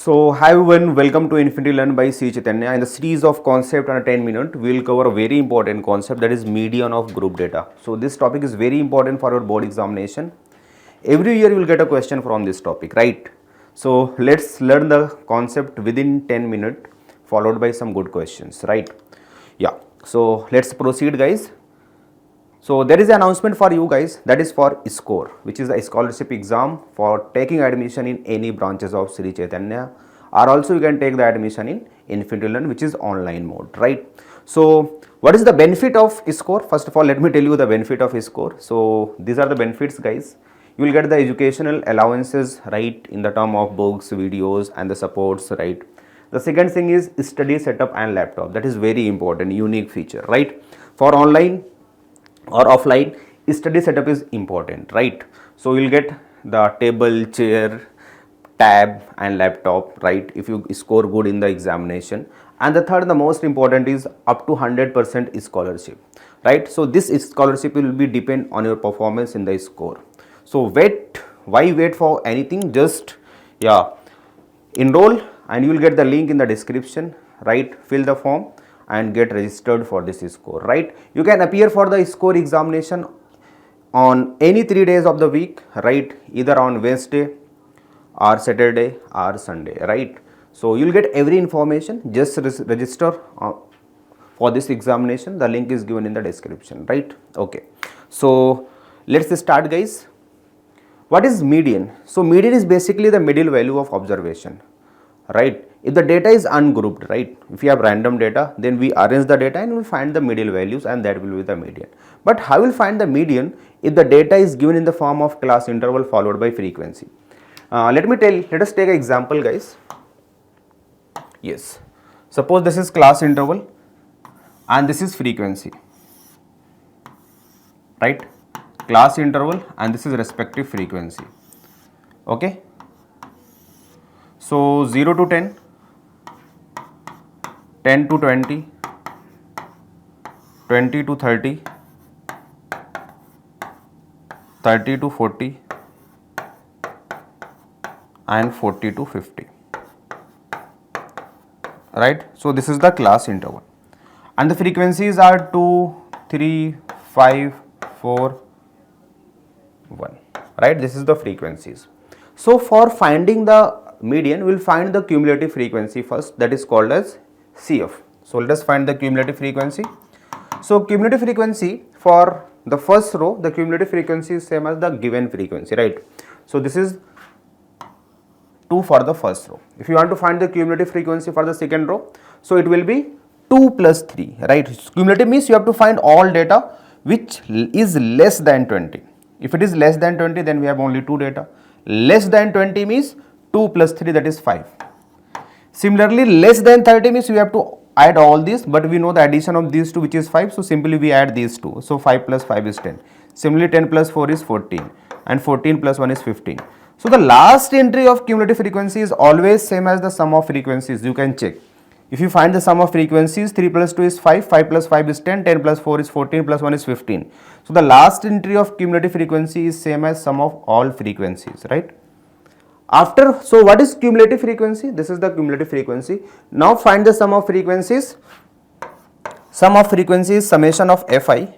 So, hi everyone, welcome to Infinity Learn by C. Chaitanya. In the series of concept under 10 minutes, we will cover a very important concept, that is median of group data. So, this topic is very important for your board examination. Every year you will get a question from this topic, right? So, let's learn the concept within 10 minutes followed by some good questions, right? Yeah. So, let's proceed, guys. So there is an announcement for you guys, that is for SCORE, which is a scholarship exam for taking admission in any branches of Sri Chaitanya, or also you can take the admission in Infinity Learn, which is online mode, right? So what is the benefit of SCORE? First of all, let me tell you the benefit of SCORE. So these are the benefits, guys. You will get the educational allowances, right, in the term of books, videos and the supports, right? The second thing is study setup and laptop. That is very important, unique feature, right? For online or offline, study setup is important, right? So you'll get the table, chair, tab and laptop, right, if you score good in the examination. And the third, the most important, is up to 100% scholarship, right? So this scholarship will be depend on your performance in the score. So why wait for anything? Just enroll and you will get the link in the description, right? Fill the form and get registered for this score, right? You can appear for the score examination on any 3 days of the week, right? Either on Wednesday or Saturday or Sunday, right? So you'll get every information. Just register for this examination. The link is given in the description, right? Okay, so let's start, guys. What is median? So median is basically the middle value of observation, right? If the data is ungrouped, right, if you have random data, then we arrange the data and we will find the middle values, and that will be the median. But how will find the median if the data is given in the form of class interval followed by frequency? Let us take an example, guys. Yes, suppose this is class interval and this is frequency, right? Class interval and this is respective frequency. Okay, so 0 to 10, 10 to 20, 20 to 30, 30 to 40 and 40 to 50, right? So this is the class interval and the frequencies are 2, 3, 5, 4, 1, right? This is the frequencies. So for finding the median, we will find the cumulative frequency first, that is called as CF. So let us find the cumulative frequency. So cumulative frequency for the first row, the cumulative frequency is same as the given frequency, right? So this is 2 for the first row. If you want to find the cumulative frequency for the second row, so it will be 2 plus 3, right? Cumulative means you have to find all data which is less than 20. If it is less than 20, then we have only 2 data. Less than 20 means 2 plus 3, that is 5. Similarly, less than 30 means we have to add all these, but we know the addition of these two, which is 5, so simply we add these two. So 5 plus 5 is 10. Similarly, 10 plus 4 is 14 and 14 plus 1 is 15. So the last entry of cumulative frequency is always same as the sum of frequencies. You can check. If you find the sum of frequencies, 3 plus 2 is 5, 5 plus 5 is 10, 10 plus 4 is 14 plus 1 is 15. So the last entry of cumulative frequency is same as sum of all frequencies, right? So what is cumulative frequency? This is the cumulative frequency. Now find the sum of frequencies. Sum of frequency is summation of Fi,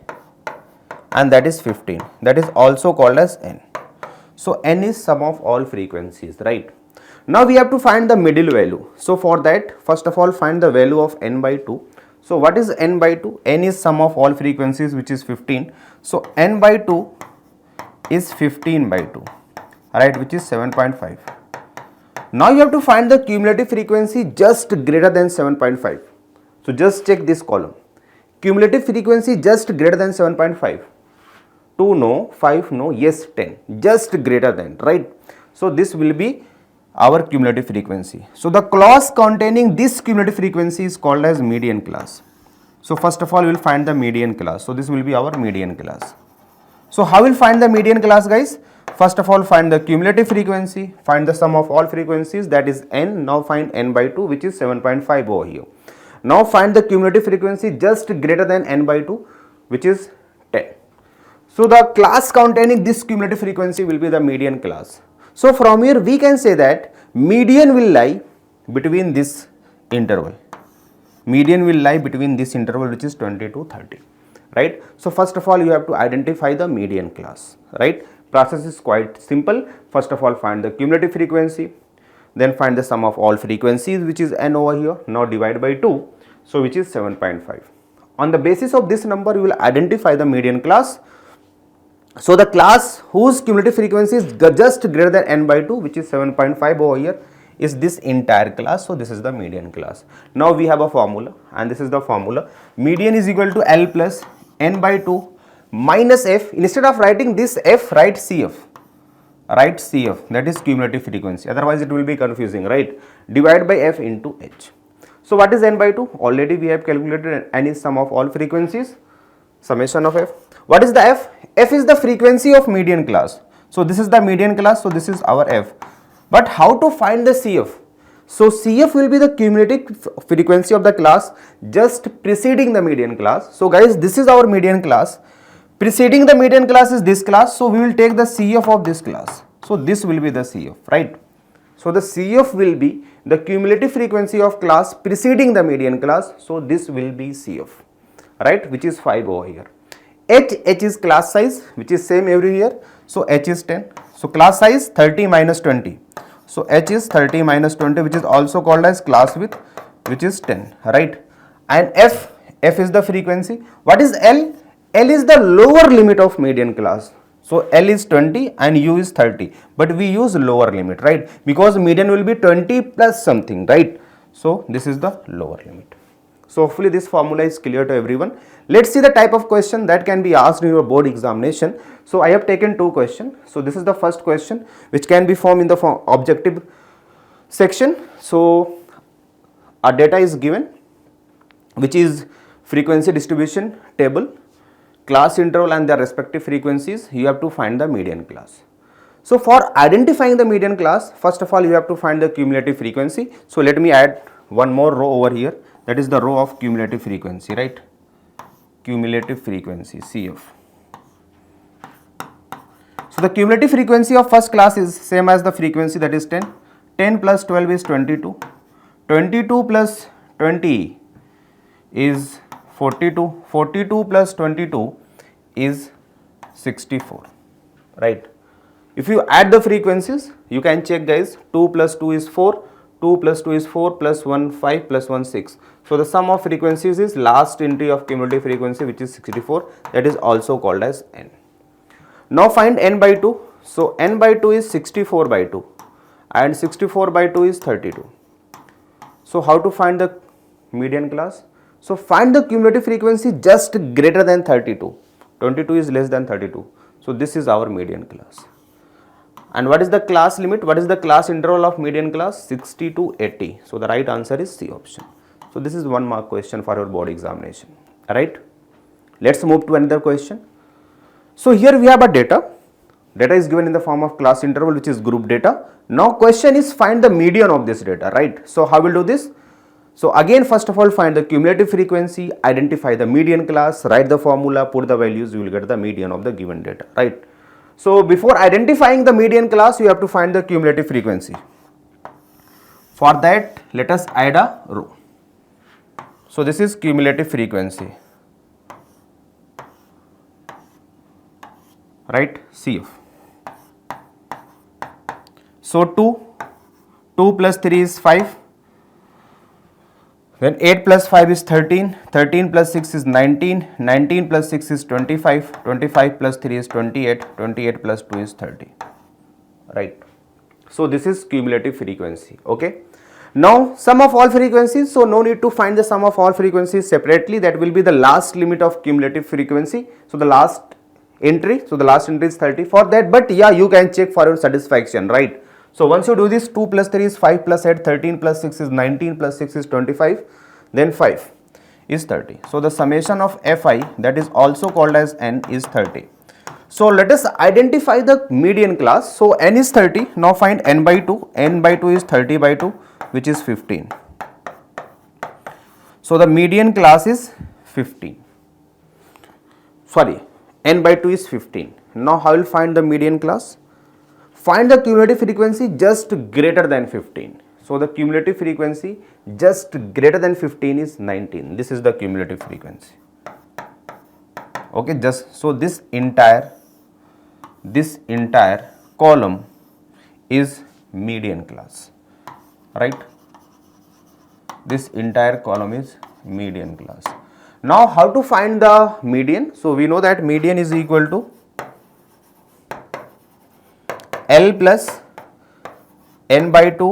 and that is 15. That is also called as n. So n is sum of all frequencies, right? Now we have to find the middle value. So for that, first of all, find the value of n by 2. So what is n by 2? N is sum of all frequencies, which is 15. So n by 2 is 15 by 2. Right, which is 7.5. Now you have to find the cumulative frequency just greater than 7.5. So just check this column. Cumulative frequency just greater than 7.5. 2 no, 5 no, yes 10. Just greater than, right? So this will be our cumulative frequency. So the class containing this cumulative frequency is called as median class. So first of all, we will find the median class. So this will be our median class. So how will find the median class, guys? First of all, find the cumulative frequency, find the sum of all frequencies, that is n. Now find n by 2, which is 7.5 over here. Now find the cumulative frequency just greater than n by 2, which is 10. So the class containing this cumulative frequency will be the median class. So from here we can say that median will lie between this interval. Median will lie between this interval, which is 20 to 30, right? So first of all, you have to identify the median class, right? Process is quite simple. First of all, find the cumulative frequency, then find the sum of all frequencies, which is n over here. Now divide by 2, so which is 7.5. On the basis of this number, you will identify the median class. So the class whose cumulative frequency is just greater than n by 2, which is 7.5 over here, is this entire class. So this is the median class. Now we have a formula, and this is the formula. Median is equal to L plus n by 2 minus f. Instead of writing this f, write CF. Write CF, that is cumulative frequency. Otherwise it will be confusing, right? Divide by f into h. So what is n by 2? Already we have calculated. N is sum of all frequencies, summation of f. What is the f? F is the frequency of median class. So this is the median class, so this is our f. But how to find the CF? So CF will be the cumulative frequency of the class just preceding the median class. So guys, this is our median class. Preceding the median class is this class, so we will take the CF of this class. So this will be the CF, right? So the CF will be the cumulative frequency of class preceding the median class. So this will be CF, right? Which is 5 over here. H is class size, which is same every year. So H is 10. So class size 30 minus 20. So H is 30 minus 20, which is also called as class width, which is 10, right? And F is the frequency. What is L? L is the lower limit of median class. So L is 20 and U is 30, but we use lower limit, right? Because median will be 20 plus something, right? So this is the lower limit. So hopefully this formula is clear to everyone. Let's see the type of question that can be asked in your board examination. So I have taken 2 questions. So this is the first question, which can be formed in the objective section. So our data is given, which is frequency distribution table, class interval and their respective frequencies. You have to find the median class. So for identifying the median class, first of all you have to find the cumulative frequency. So let me add one more row over here, that is the row of cumulative frequency, right? Cumulative frequency, CF. So the cumulative frequency of first class is same as the frequency, that is 10. 10 plus 12 is 22. 22 plus 20 is 42. 42 plus 22 is 64, right? If you add the frequencies, you can check, guys. 2 plus 2 is 4. 2 plus 2 is 4 plus 1 5 plus 1 6. So the sum of frequencies is last entry of cumulative frequency, which is 64. That is also called as n. Now find n by 2. So n by 2 is 64 by 2 and 64 by 2 is 32. So how to find the median class? So find the cumulative frequency just greater than 32. 22 is less than 32. So this is our median class. And what is the class limit? What is the class interval of median class? 60 to 80. So the right answer is C option. So this is 1 mark question for your board examination. Alright. Let's move to another question. So here we have a data. Data is given in the form of class interval, which is group data. Now question is find the median of this data, right? So how will do this? So again, first of all, find the cumulative frequency, identify the median class, write the formula, put the values, you will get the median of the given data, right? So before identifying the median class, you have to find the cumulative frequency. For that, let us add a row. So this is cumulative frequency, right? CF. So 2 plus 3 is 5. Then 8 plus 5 is 13, 13 plus 6 is 19, 19 plus 6 is 25, 25 plus 3 is 28, 28 plus 2 is 30, right? So this is cumulative frequency, okay? Now sum of all frequencies, so no need to find the sum of all frequencies separately, that will be the last limit of cumulative frequency. So the last entry, so the last entry is 30 for that, but yeah, you can check for your satisfaction, right? So once you do this, 2 plus 3 is 5 plus 8, 13 plus 6 is 19 plus 6 is 25, then 5 is 30. So the summation of Fi, that is also called as n, is 30. So let us identify the median class. So n is 30, now find n by 2, n by 2 is 30 by 2, which is 15. So the median class is 15. Sorry, n by 2 is 15. Now how will find the median class? Find the cumulative frequency just greater than 15. So the cumulative frequency just greater than 15 is 19. This is the cumulative frequency. Okay, just so this entire column is median class, right? This entire column is median class. Now how to find the median? So we know that median is equal to L plus n by 2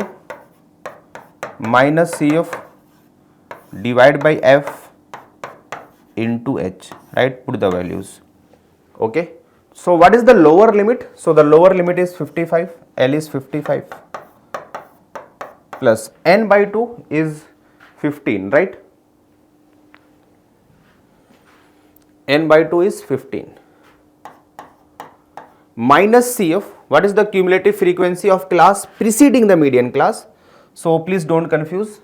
minus CF divided by F into H, right? Put the values. Okay. So what is the lower limit? So the lower limit is 55, L is 55 plus n by 2 is 15, right? N by 2 is 15 minus CF. What is the cumulative frequency of class preceding the median class? So please don't confuse.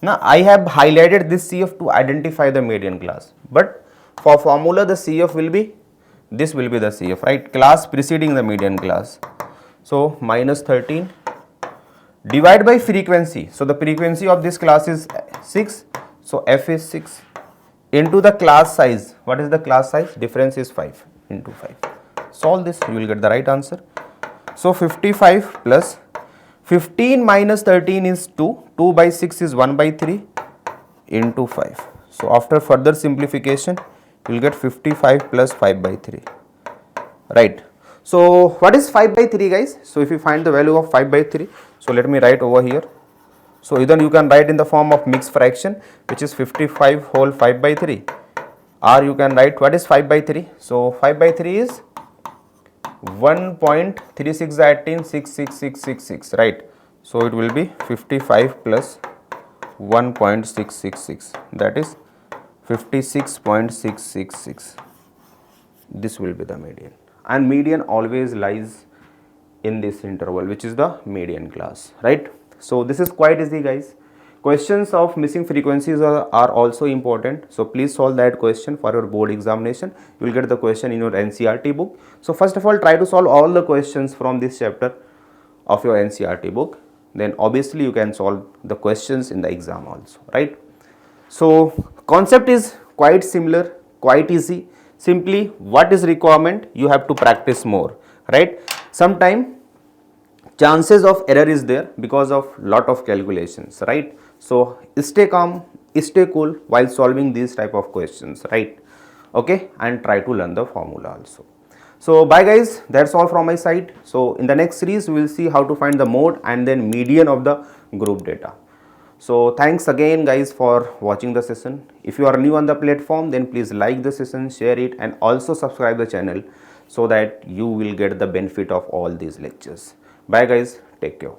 Now I have highlighted this CF to identify the median class, but for formula the CF will be, this will be the CF, right? Class preceding the median class. So minus 13 divide by frequency. So the frequency of this class is 6. So F is 6 into the class size. What is the class size? Difference is 5 into 5. Solve this, you will get the right answer. So 55 plus 15 minus 13 is 2. 2 by 6 is 1 by 3 into 5. So after further simplification, you will get 55 plus 5 by 3. Right. So what is 5 by 3, guys? So if you find the value of 5 by 3, so let me write over here. So either you can write in the form of mixed fraction, which is 55 whole 5 by 3, or you can write what is 5 by 3. So 5 by 3 is 1.36186666, right? So it will be 55 plus 1.666, that is 56.666. This will be the median, and median always lies in this interval, which is the median class, right? So this is quite easy, guys. Questions of missing frequencies are also important. So please solve that question for your board examination. You will get the question in your NCERT book. So first of all, try to solve all the questions from this chapter of your NCERT book. Then obviously you can solve the questions in the exam also, right? So concept is quite similar, quite easy. Simply what is requirement? You have to practice more, right? Sometime chances of error is there because of lot of calculations, right? So stay calm, stay cool while solving these type of questions, right? Okay, and try to learn the formula also. So bye guys, that's all from my side. So in the next series we will see how to find the mode and then median of the group data. So thanks again guys for watching the session. If you are new on the platform, then please like the session, share it, and also subscribe the channel so that you will get the benefit of all these lectures. Bye guys, take care.